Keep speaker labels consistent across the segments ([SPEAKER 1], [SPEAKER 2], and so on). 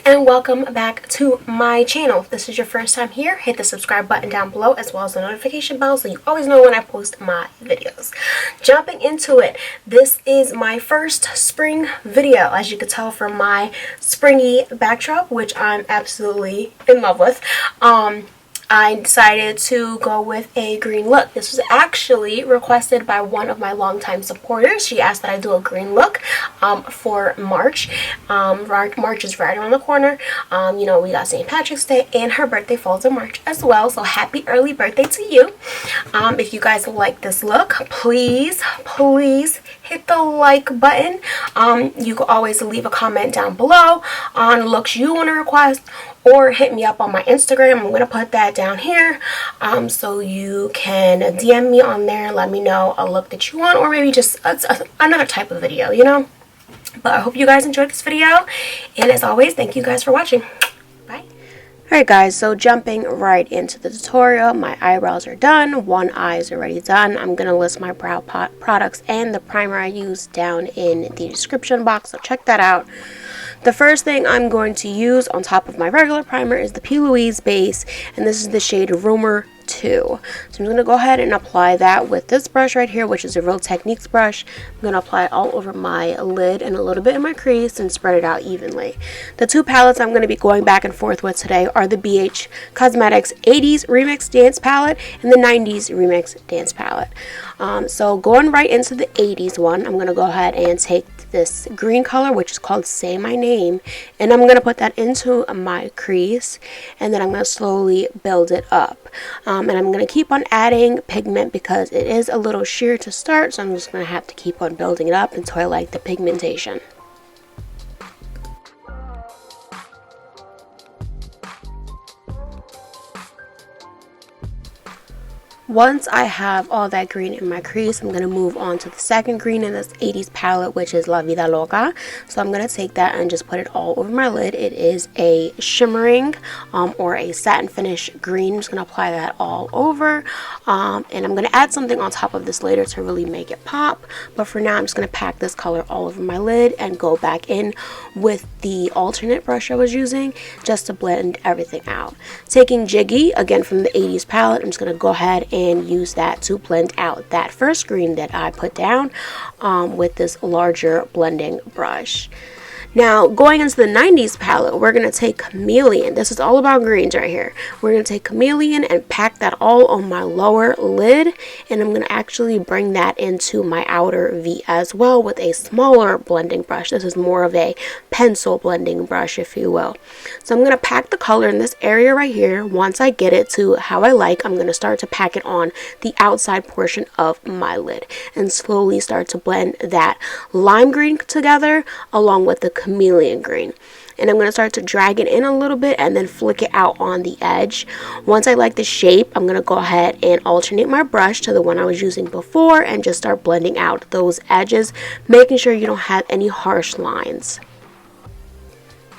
[SPEAKER 1] and welcome back to my channel. If this is your first time here, hit the subscribe button down below as well as the notification bell so you always know when I post my videos. Jumping into it, this is my first spring video, as you could tell from my springy backdrop, which I'm absolutely in love with. I decided to go with a green look. This was actually requested by one of my longtime supporters. She asked that I do a green look for March. March is right around the corner. You know, we got St. Patrick's Day and her birthday falls in March as well. So happy early birthday to you. If you guys like this look, please hit the like button. You can always leave a comment down below on looks you want to request, or hit me up on my Instagram. I'm going to put that down here so you can DM me on there and let me know a look that you want, or maybe just another type of video, you know. But I hope you guys enjoyed this video, and as always, thank you guys for watching. Bye. Alright guys, so jumping right into the tutorial, my eyebrows are done, one eye is already done. I'm going to list my brow products and the primer I use down in the description box, so check that out. The first thing I'm going to use on top of my regular primer is the P. Louise base, and this is the shade Rumor 2. So I'm going to go ahead and apply that with this brush right here, which is a Real Techniques brush. I'm going to apply it all over my lid and a little bit in my crease and spread it out evenly. The two palettes I'm going to be going back and forth with today are the BH Cosmetics 80s Remix Dance Palette and the 90s Remix Dance Palette. So going right into the 80s one, I'm going to go ahead and take this green color, which is called Say My Name, and I'm going to put that into my crease, and then I'm going to slowly build it up. And I'm going to keep on adding pigment because it is a little sheer to start, so I'm just going to have to keep on building it up until I like the pigmentation. Once I have all that green in my crease, I'm going to move on to the second green in this 80s palette, which is La Vida Loca. So I'm going to take that and just put it all over my lid. It is a shimmering or a satin finish green. I'm just going to apply that all over. And I'm going to add something on top of this later to really make it pop. But for now, I'm just going to pack this color all over my lid and go back in with the alternate brush I was using just to blend everything out. Taking Jiggy, again from the 80s palette, I'm just going to go ahead and use that to blend out that first green that I put down with this larger blending brush. Now, going into the 90s palette, we're going to take Chameleon. This is all about greens right here. We're going to take Chameleon and pack that all on my lower lid. And I'm going to actually bring that into my outer V as well with a smaller blending brush. This is more of a pencil blending brush, if you will. So I'm going to pack the color in this area right here. Once I get it to how I like, I'm going to start to pack it on the outside portion of my lid and slowly start to blend that lime green together along with the Chameleon green. And I'm going to start to drag it in a little bit and then flick it out on the edge. Once I like the shape, I'm going to go ahead and alternate my brush to the one I was using before and just start blending out those edges, making sure you don't have any harsh lines.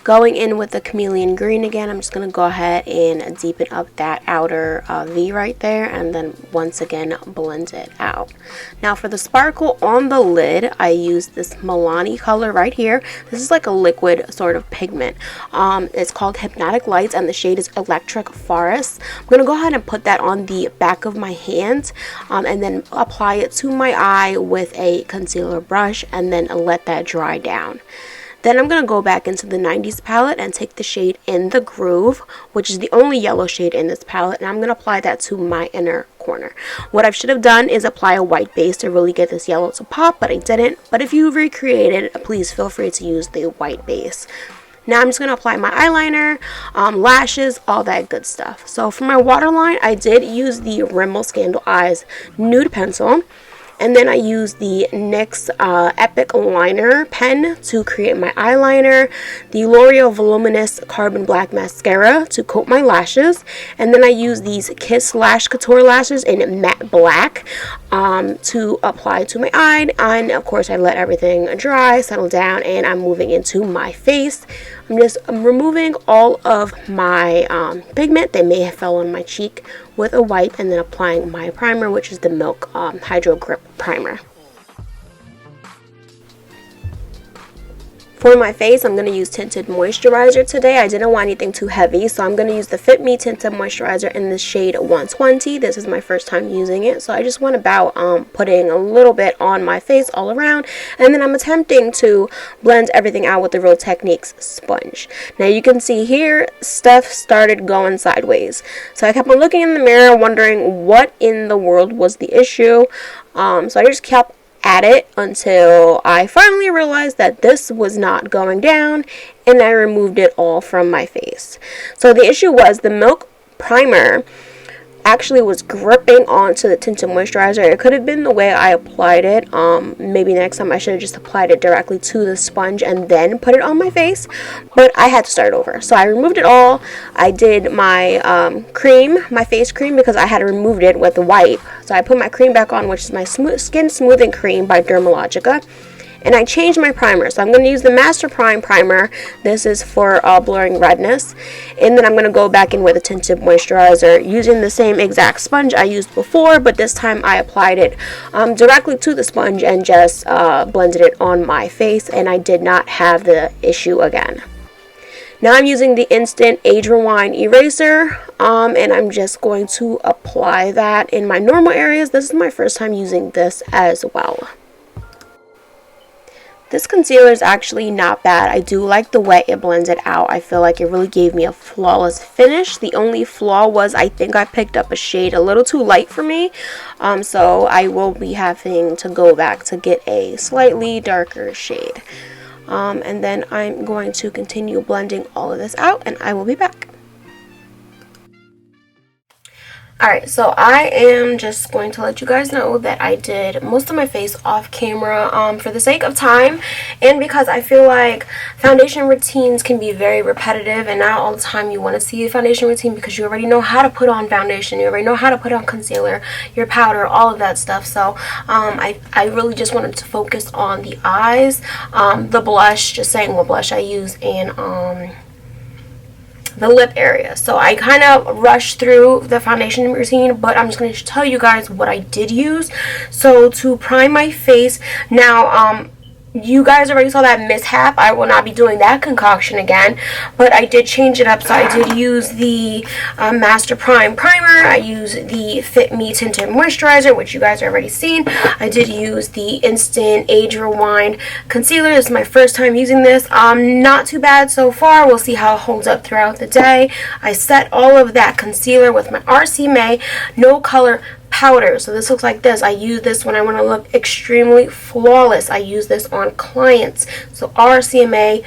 [SPEAKER 1] Going in with the Chameleon green again, I'm just going to go ahead and deepen up that outer V right there and then once again blend it out. Now for the sparkle on the lid, I use this Milani color right here. This is like a liquid sort of pigment. It's called Hypnotic Lights and the shade is Electric Forest. I'm going to go ahead and put that on the back of my hand and then apply it to my eye with a concealer brush and then let that dry down. Then I'm going to go back into the 90s palette and take the shade In the Groove, which is the only yellow shade in this palette, and I'm going to apply that to my inner corner. What I should have done is apply a white base to really get this yellow to pop, but I didn't. But if you recreate it, please feel free to use the white base. Now I'm just going to apply my eyeliner, lashes, all that good stuff. So for my waterline, I did use the Rimmel Scandal Eyes nude pencil. And then I use the NYX Epic Liner pen to create my eyeliner, the L'Oreal Voluminous Carbon Black Mascara to coat my lashes, and then I use these Kiss Lash Couture lashes in matte black to apply to my eye. And of course I let everything dry, settle down, and I'm moving into my face. I'm removing all of my pigment that may have fell on my cheek with a wipe and then applying my primer, which is the Milk Hydro Grip Primer. For my face, I'm going to use tinted moisturizer today. I didn't want anything too heavy, so I'm going to use the Fit Me tinted moisturizer in the shade 120. This is my first time using it, so I just went about putting a little bit on my face all around, and then I'm attempting to blend everything out with the Real Techniques sponge. Now you can see here, stuff started going sideways. So I kept on looking in the mirror, wondering what in the world was the issue. So I just kept at it until I finally realized that this was not going down, and I removed it all from my face. So the issue was the Milk primer actually was gripping onto the tinted moisturizer. It could have been the way I applied it. Maybe next time I should have just applied it directly to the sponge and then put it on my face, but I had to start over. So I removed it all. I did my cream, my face cream, because I had removed it with the wipe. So I put my cream back on, which is my skin smoothing cream by Dermalogica. And I changed my primer, so I'm going to use the Master Prime primer. This is for blurring redness. And then I'm going to go back in with a tinted moisturizer using the same exact sponge I used before, but this time I applied it directly to the sponge and just blended it on my face, and I did not have the issue again. Now I'm using the Instant Age Rewind Eraser, and I'm just going to apply that in my normal areas. This is my first time using this as well. This concealer is actually not bad. I do like the way it blends it out. I feel like it really gave me a flawless finish. The only flaw was I think I picked up a shade a little too light for me. So I will be having to go back to get a slightly darker shade. And then I'm going to continue blending all of this out, and I will be back. Alright, so I am just going to let you guys know that I did most of my face off camera for the sake of time, and because I feel like foundation routines can be very repetitive, and not all the time you want to see a foundation routine because you already know how to put on foundation, you already know how to put on concealer, your powder, all of that stuff. So I really just wanted to focus on the eyes, the blush, just saying what blush I use, and the lip area. So I kind of rushed through the foundation routine, but I'm just going to tell you guys what I did use. So to prime my face, now you guys already saw that mishap. I will not be doing that concoction again, but I did change it up. So I did use the Master Prime primer. I used the Fit Me tinted moisturizer, which you guys have already seen. I did use the Instant Age Rewind concealer. This is my first time using this. Not too bad so far. We'll see how it holds up throughout the day. I set all of that concealer with my RC No Color powder. So this looks like this. I use this when I want to look extremely flawless. I use this on clients. So RCMA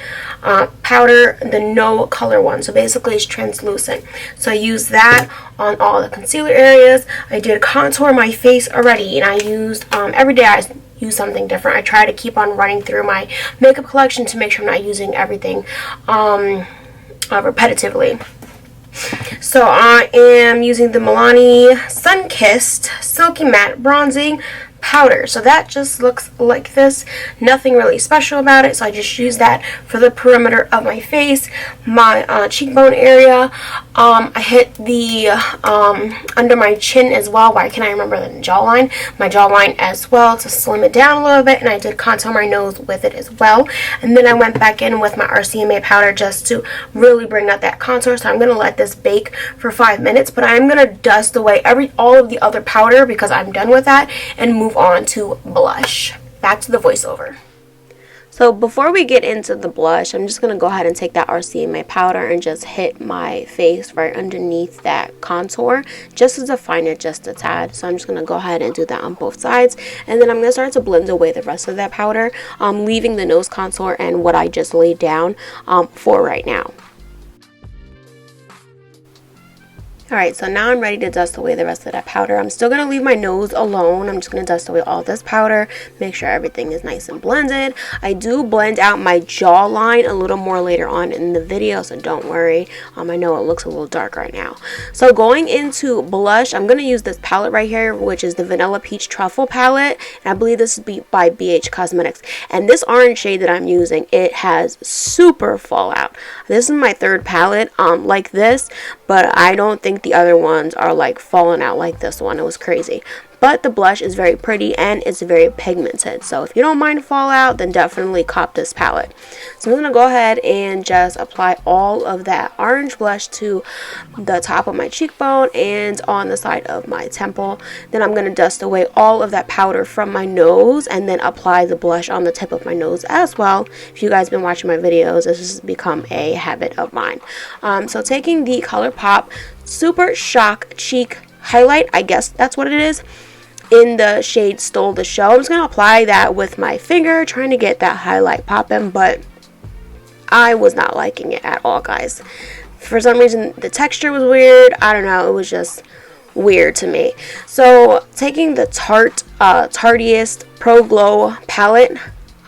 [SPEAKER 1] powder, the no color one. So basically it's translucent. So I use that on all the concealer areas. I did contour my face already, and I used every day I use something different. I try to keep on running through my makeup collection to make sure I'm not using everything repetitively. So I am using the Milani Sun-Kissed Silky Matte Bronzing powder. So that just looks like this. Nothing really special about it. So I just use that for the perimeter of my face, my cheekbone area. I hit the under my chin as well. Why can't I remember the jawline? My jawline as well to slim it down a little bit, and I did contour my nose with it as well. And then I went back in with my RCMA powder just to really bring out that contour. So I'm going to let this bake for 5 minutes, but I'm going to dust away all of the other powder because I'm done with that, and move on to blush. Back to the voiceover. So before we get into the blush, I'm just going to go ahead and take that RCMA powder and just hit my face right underneath that contour just to define it just a tad. So I'm just going to go ahead and do that on both sides, and then I'm going to start to blend away the rest of that powder, leaving the nose contour and what I just laid down for right now. Alright, so now I'm ready to dust away the rest of that powder. I'm still going to leave my nose alone. I'm just going to dust away all this powder, make sure everything is nice and blended. I do blend out my jawline a little more later on in the video, so don't worry. I know it looks a little dark right now. So going into blush, I'm going to use this palette right here, which is the Vanilla Peach Truffle palette. And I believe this is by BH Cosmetics. And this orange shade that I'm using, it has super fallout. This is my third palette like this, but I don't think think the other ones are like falling out like this one. It was crazy. But the blush is very pretty and it's very pigmented. So if you don't mind fallout, then definitely cop this palette. So I'm going to go ahead and just apply all of that orange blush to the top of my cheekbone and on the side of my temple. Then I'm going to dust away all of that powder from my nose and then apply the blush on the tip of my nose as well. If you guys have been watching my videos, this has become a habit of mine. So taking the ColourPop Super Shock Cheek Highlight, I guess that's what it is, in the shade Stole the Show. I'm just going to apply that with my finger, trying to get that highlight popping, but I was not liking it at all, guys. For some reason, the texture was weird. I don't know. It was just weird to me. So, taking the Tarteist Pro Glow palette,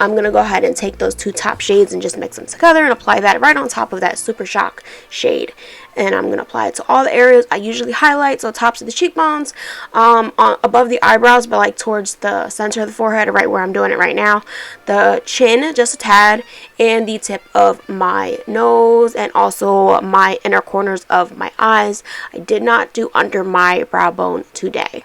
[SPEAKER 1] I'm going to go ahead and take those two top shades and just mix them together and apply that right on top of that Super Shock shade. And I'm going to apply it to all the areas I usually highlight, so tops of the cheekbones, above the eyebrows, but like towards the center of the forehead, right where I'm doing it right now, the chin, just a tad, and the tip of my nose, and also my inner corners of my eyes. I did not do under my brow bone today.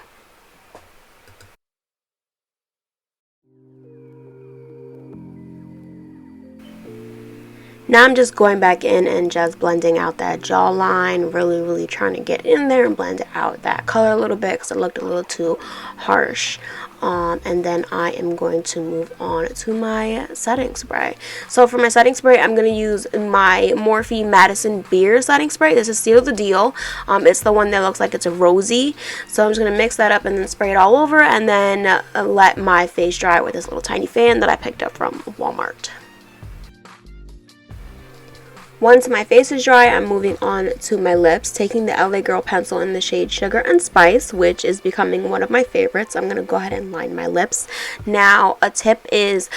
[SPEAKER 1] Now I'm just going back in and just blending out that jawline, really trying to get in there and blend out that color a little bit because it looked a little too harsh. And then I am going to move on to my setting spray. So for my setting spray, I'm going to use my Morphe Madison Beer setting spray. This is Seal the Deal. It's the one that looks like it's a rosy. So I'm just going to mix that up and then spray it all over, and then let my face dry with this little tiny fan that I picked up from Walmart. Once my face is dry, I'm moving on to my lips, taking the LA Girl pencil in the shade Sugar and Spice, which is becoming one of my favorites. I'm going to go ahead and line my lips. Now, a tip is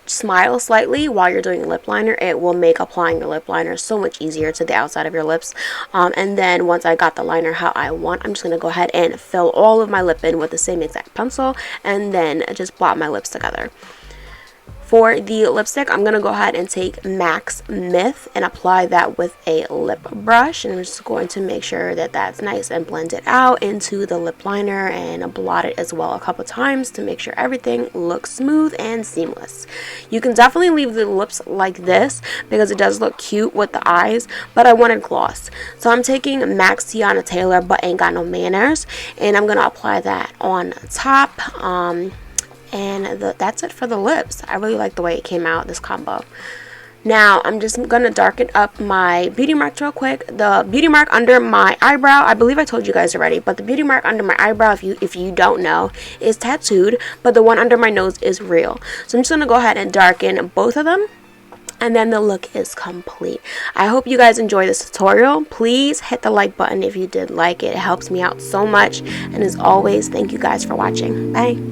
[SPEAKER 1] smile slightly while you're doing lip liner. It will make applying the lip liner so much easier to the outside of your lips. And then once I got the liner how I want, I'm just going to go ahead and fill all of my lip in with the same exact pencil and then just blot my lips together. For the lipstick, I'm going to go ahead and take MAC's Myth and apply that with a lip brush. And I'm just going to make sure that that's nice and blend it out into the lip liner and blot it as well a couple times to make sure everything looks smooth and seamless. You can definitely leave the lips like this because it does look cute with the eyes, but I wanted gloss. So I'm taking MAC's Tiana Taylor But Ain't Got No Manners, and I'm going to apply that on top. And that's it for the lips. I really like the way it came out, this combo. Now, I'm just going to darken up my beauty mark real quick. The beauty mark under my eyebrow, I believe I told you guys already, but the beauty mark under my eyebrow, if you don't know, is tattooed, but the one under my nose is real. So I'm just going to go ahead and darken both of them, and then the look is complete. I hope you guys enjoy this tutorial. Please hit the like button if you did like it. It helps me out so much. And as always, thank you guys for watching. Bye.